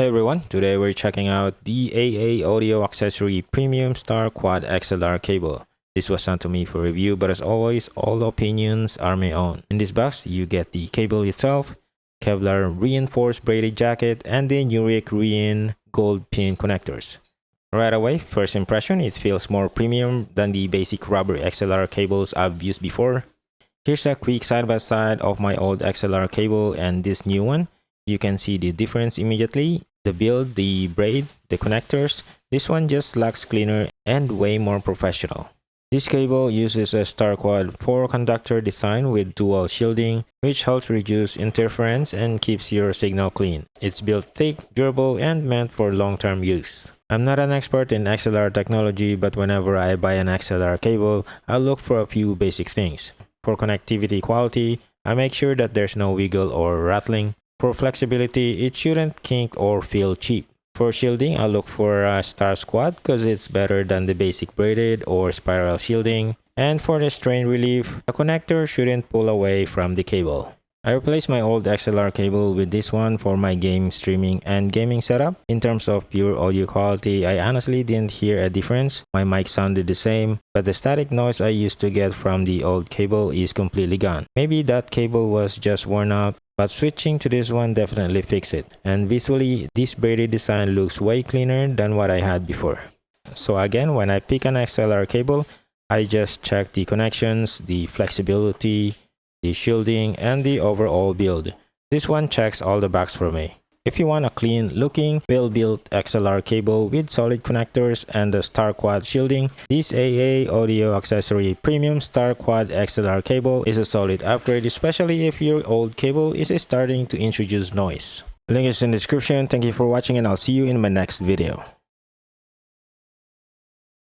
Hey everyone, today we're checking out the AA Audio Accessory Premium Star Quad XLR cable. This was sent to me for review, but as always, all opinions are my own. In this box, you get the cable itself, Kevlar reinforced braided jacket, and the Nurek Rein gold pin connectors. Right away, first impression, it feels more premium than the basic rubber XLR cables I've used before. Here's a quick side-by-side of my old XLR cable and this new one. You can see the difference immediately. The build, the braid, the connectors. This one just looks cleaner and way more professional. This cable uses a Star Quad 4-conductor design with dual shielding, which helps reduce interference and keeps your signal clean. It's built thick, durable, and meant for long-term use. I'm not an expert in XLR technology, but whenever I buy an XLR cable, I look for a few basic things. For connectivity quality, I make sure that there's no wiggle or rattling. For flexibility, it shouldn't kink or feel cheap. For shielding, I look for a Star Quad because it's better than the basic braided or spiral shielding. And for the strain relief, a connector shouldn't pull away from the cable. I replaced my old XLR cable with this one for my game streaming and gaming setup. In terms of pure audio quality, I honestly didn't hear a difference. My mic sounded the same, but the static noise I used to get from the old cable is completely gone. Maybe that cable was just worn out, but switching to this one definitely fixed it. And visually, this braided design looks way cleaner than what I had before. So again, when I pick an XLR cable, I just check the connections, the flexibility, the shielding, and the overall build. This one checks all the boxes for me. If you want a clean looking, well-built XLR cable with solid connectors and the Star Quad shielding, this AA Audio Accessory Premium Star Quad XLR cable is a solid upgrade, especially if your old cable is starting to introduce noise. Link is in the description. Thank you for watching and I'll see you in my next video.